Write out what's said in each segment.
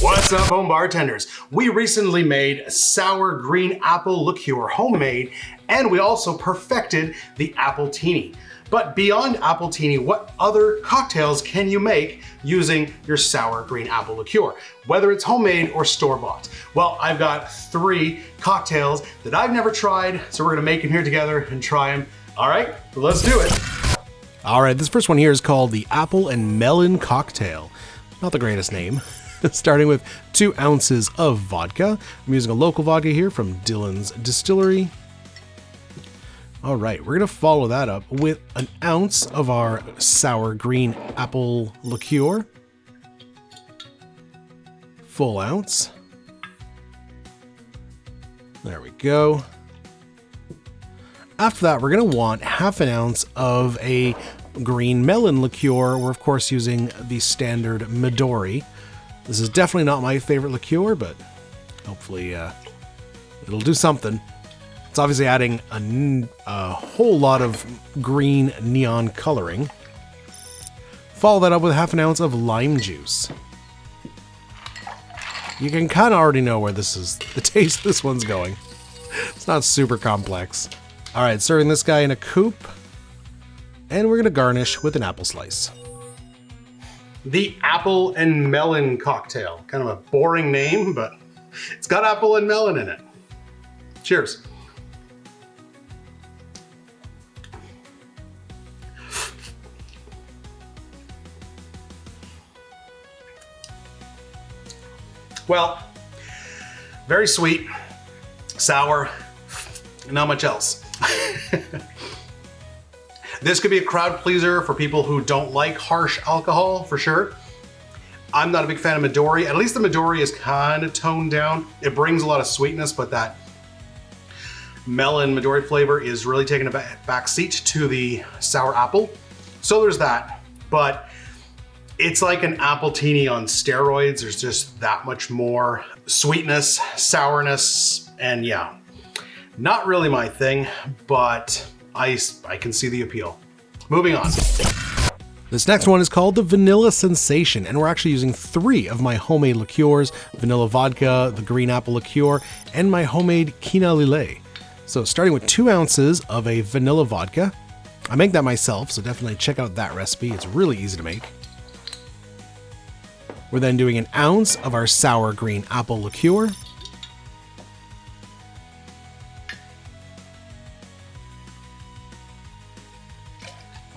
What's up, home bartenders? We recently made Sour Green Apple Liqueur homemade, and we also perfected the Appletini. But beyond Appletini, what other cocktails can you make using your Sour Green Apple Liqueur, whether it's homemade or store-bought? Well, I've got 3 cocktails that I've never tried, so we're gonna make them here together and try them. All right, let's do it. All right, this first one here is called the Apple and Melon Cocktail. Not the greatest name. Starting with 2 ounces of vodka. I'm using a local vodka here from Dylan's Distillery. All right, we're gonna follow that up with an ounce of our Sour Green Apple Liqueur. Full ounce. There we go. After that, we're gonna want half an ounce of a green melon liqueur. We're of course using the standard Midori. This is definitely not my favorite liqueur, but hopefully it'll do something. It's obviously adding a whole lot of green neon coloring. Follow that up with half an ounce of lime juice. You can kind of already know where the taste of this one's going. It's not super complex. All right, serving this guy in a coupe, and we're gonna garnish with an apple slice. The Apple and Melon Cocktail. Kind of a boring name, but it's got apple and melon in it. Cheers. Well, very sweet, sour, not much else. This could be a crowd pleaser for people who don't like harsh alcohol, for sure. I'm not a big fan of Midori. At least the Midori is kind of toned down. It brings a lot of sweetness, but that melon Midori flavor is really taking a back seat to the sour apple. So there's that, but it's like an Appletini on steroids. There's just that much more sweetness, sourness, and yeah, not really my thing, but I can see the appeal. Moving on. This next one is called the Vanilla Sensation, and we're actually using 3 of my homemade liqueurs: vanilla vodka, the green apple liqueur, and my homemade quina lillet. So starting with 2 ounces of a vanilla vodka. I make that myself, so definitely check out that recipe. It's really easy to make. We're then doing an ounce of our sour green apple liqueur.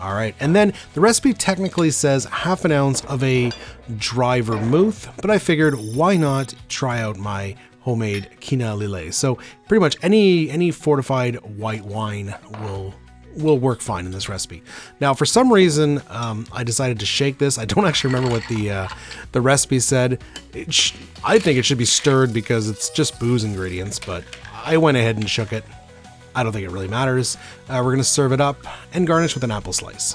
All right, and then the recipe technically says half an ounce of a dry vermouth, but I figured why not try out my homemade quina lillet. So pretty much any fortified white wine will work fine in this recipe. Now, for some reason, I decided to shake this. I don't actually remember what the recipe said. I think it should be stirred because it's just booze ingredients, but I went ahead and shook it. I don't think it really matters. We're gonna serve it up and garnish with an apple slice.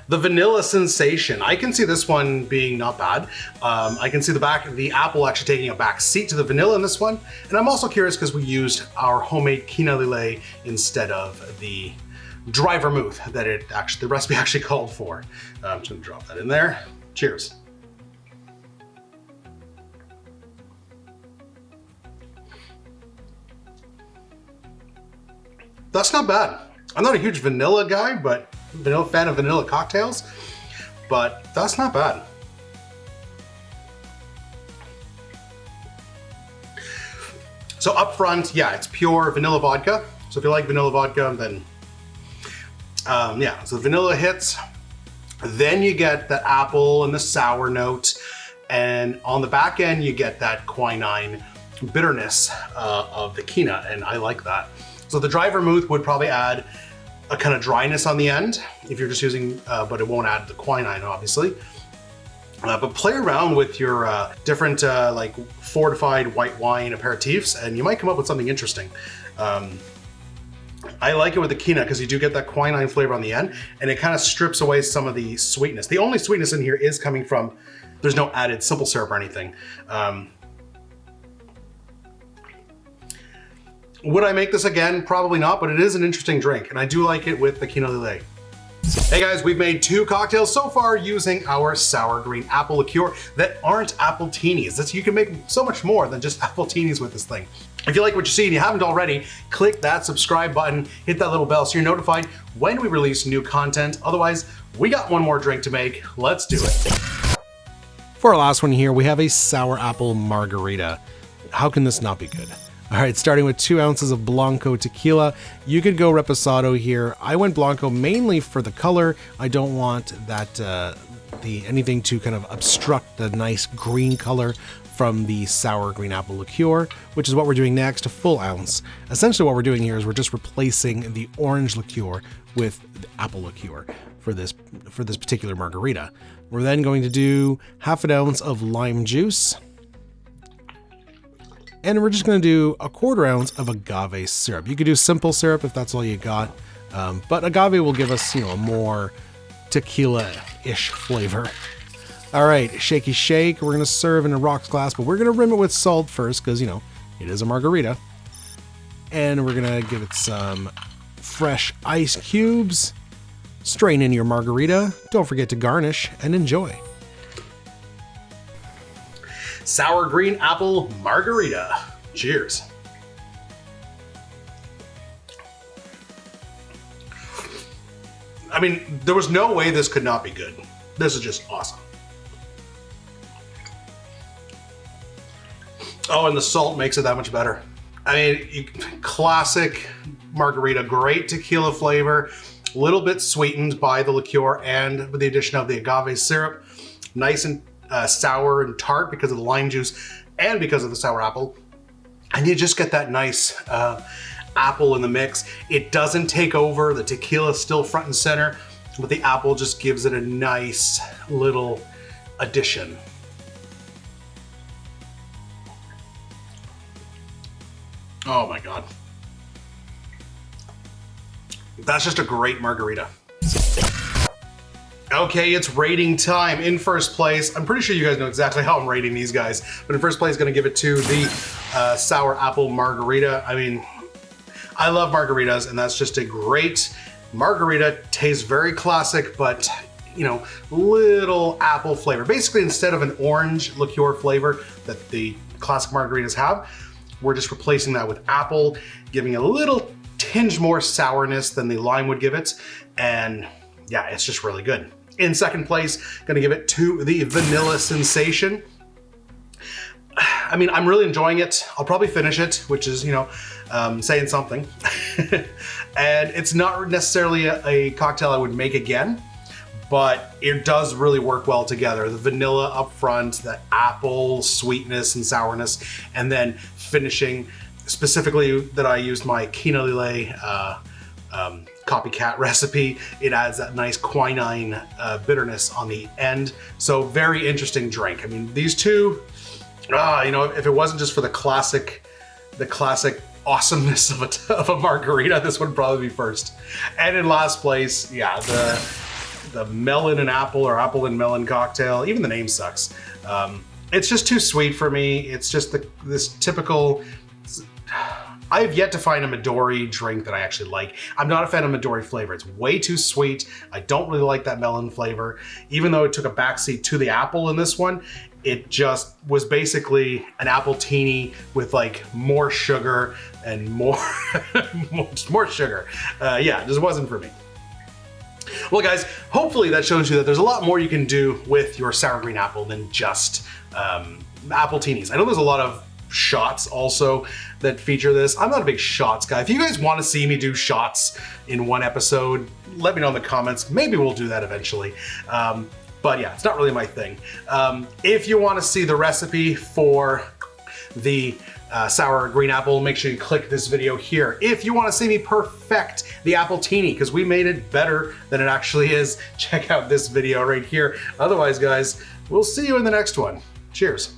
The Vanilla Sensation. I can see this one being not bad. I can see the apple actually taking a back seat to the vanilla in this one. And I'm also curious because we used our homemade quina lillet instead of the dry vermouth that the recipe actually called for. I'm just gonna drop that in there. Cheers. That's not bad. I'm not a huge vanilla guy, but fan of vanilla cocktails, but that's not bad. So up front, yeah, it's pure vanilla vodka. So if you like vanilla vodka, then yeah, so vanilla hits. Then you get the apple and the sour note, and on the back end you get that quinine bitterness of the quina, and I like that. So the dry vermouth would probably add a kind of dryness on the end if you're just using, but it won't add the quinine, obviously. But play around with your different like fortified white wine aperitifs, and you might come up with something interesting. I like it with the quina because you do get that quinine flavor on the end, and it kind of strips away some of the sweetness. The only sweetness in here is coming from, there's no added simple syrup or anything. Would I make this again? Probably not, but it is an interesting drink, and I do like it with the quina lillet. Hey guys, we've made 2 cocktails so far using our Sour Green Apple Liqueur that aren't Appletinis. You can make so much more than just Appletinis with this thing. If you like what you see and you haven't already, click that subscribe button, hit that little bell so you're notified when we release new content. Otherwise, we got one more drink to make. Let's do it. For our last one here, we have a sour apple margarita. How can this not be good? All right, starting with 2 ounces of Blanco tequila. You could go Reposado here. I went Blanco mainly for the color. I don't want that anything to kind of obstruct the nice green color from the Sour Green Apple Liqueur, which is what we're doing next, a full ounce. Essentially what we're doing here is we're just replacing the orange liqueur with the apple liqueur for this particular margarita. We're then going to do half an ounce of lime juice, and we're just going to do a 1/4 ounce of agave syrup. You could do simple syrup if that's all you got, but agave will give us, a more tequila-ish flavor. All right, shaky shake. We're going to serve in a rocks glass, but we're going to rim it with salt first because, it is a margarita. And we're going to give it some fresh ice cubes. Strain in your margarita. Don't forget to garnish and enjoy. Sour Green Apple Margarita. Cheers. I mean, there was no way this could not be good. This is just awesome. Oh, and the salt makes it that much better. I mean, classic margarita, great tequila flavor, a little bit sweetened by the liqueur and with the addition of the agave syrup. Nice and sour and tart because of the lime juice and because of the sour apple. And you just get that nice apple in the mix. It doesn't take over, the tequila is still front and center, but the apple just gives it a nice little addition. Oh my God. That's just a great margarita. Okay, it's rating time. In first place, I'm pretty sure you guys know exactly how I'm rating these guys, but in first place, gonna give it to the Sour Apple Margarita. I mean, I love margaritas, and that's just a great margarita. Tastes very classic, but little apple flavor. Basically, instead of an orange liqueur flavor that the classic margaritas have, we're just replacing that with apple, giving a little tinge more sourness than the lime would give it. And yeah, it's just really good. In second place, gonna give it to the Vanilla Sensation. I mean, I'm really enjoying it. I'll probably finish it, which is, saying something. And it's not necessarily a cocktail I would make again, but it does really work well together. The vanilla up front, the apple sweetness and sourness, and then finishing, specifically that I used my Quina Lillet copycat recipe. It adds that nice quinine bitterness on the end. So very interesting drink. I mean, these two, if it wasn't just for the classic awesomeness of a margarita, this would probably be first. And in last place, yeah, the melon and apple or apple and melon cocktail. Even the name sucks. It's just too sweet for me. It's just this typical. I have yet to find a Midori drink that I actually like. I'm not a fan of Midori flavor. It's way too sweet. I don't really like that melon flavor. Even though it took a backseat to the apple in this one, it just was basically an Appletini with like more sugar and more sugar. Yeah, it just wasn't for me. Well guys, hopefully that shows you that there's a lot more you can do with your sour green apple than just Appletinis. I know there's a lot of shots also that feature this. I'm not a big shots guy. If you guys want to see me do shots in one episode, let me know in the comments. Maybe we'll do that eventually. But yeah, it's not really my thing. If you want to see the recipe for the sour green apple, make sure you click this video here. If you want to see me perfect the Appletini, because we made it better than it actually is, check out this video right here. Otherwise, guys, we'll see you in the next one. Cheers.